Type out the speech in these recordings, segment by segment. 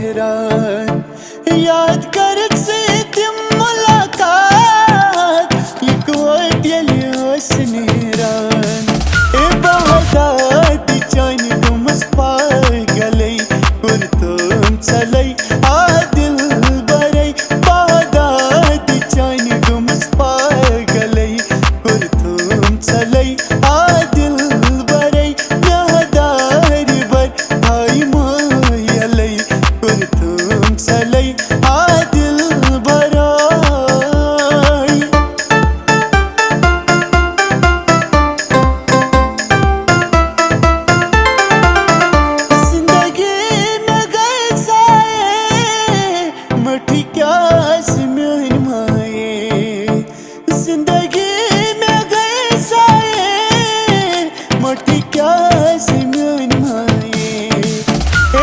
हैरान याद करत से तिम मुलाकात यकवट यली ओस नीरान ए बहदात चानी गुमस पागलै कुर्तुम चलै आ दिल बरै बहदात चानी गुमस पागलै कुर्तुम चलै आ दिल बरै यहदार बर भाई मायलै कुर्तुम चलै आ दिल बराई जिंदगी में गए साए मठी क्या सिमन माए जिंदगी में गए साए मठी क्या सिमन माए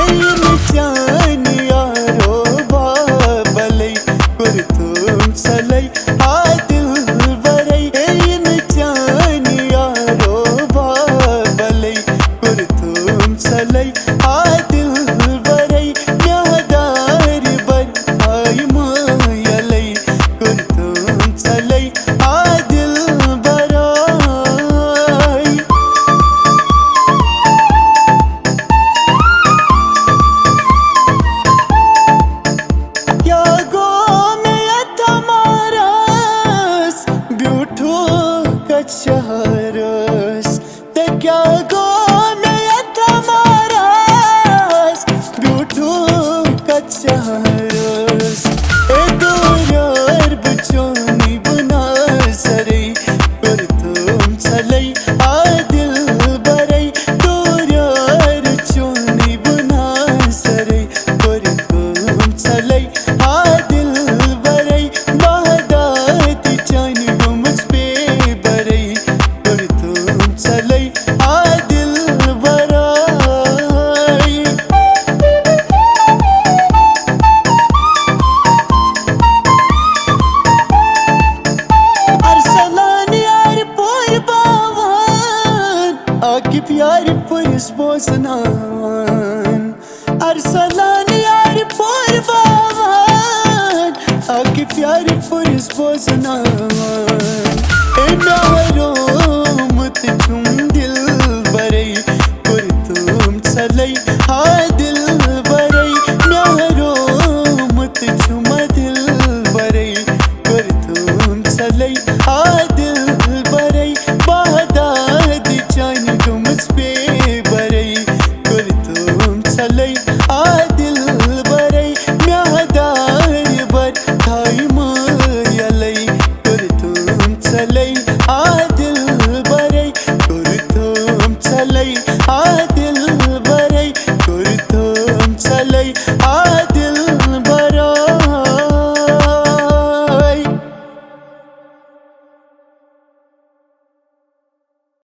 इन जान यारो बाबलै कुर्तुम चलै आ दिल बरै इन जान यारो बाबलै कुर्तुम चलै आ दिल बरै यहदार बर भाई मायलै कुर्तुम चलै आ दिल बराई यागो में तमारस ब्यूठो कचहरस ते क्या गो में तमारस ब्यूठो कचहरस ए दोयार बचोनी बना सरै कुर्तुम चलै आ दिल बरै दोयार चोनी बना सरै कुर्तुम चलै आ दिल बरै बहदात चानी गुमस पे बरै कुर्तुम चलै आ दिल बराई अरसलान यार पोर बावन आके प्यार पुरस बोसनावन अरसलान यार पोर बावन आके प्यार पुरस बोसनावन ए नारो मत तुम दिल बरै कुर्तुम चलै आ दिल बरै नारो मत तुम दिल बरै कुर्तुम चलै आ दिल बरै बहदात चानी गुमस पे बरै कुर्तुम चलै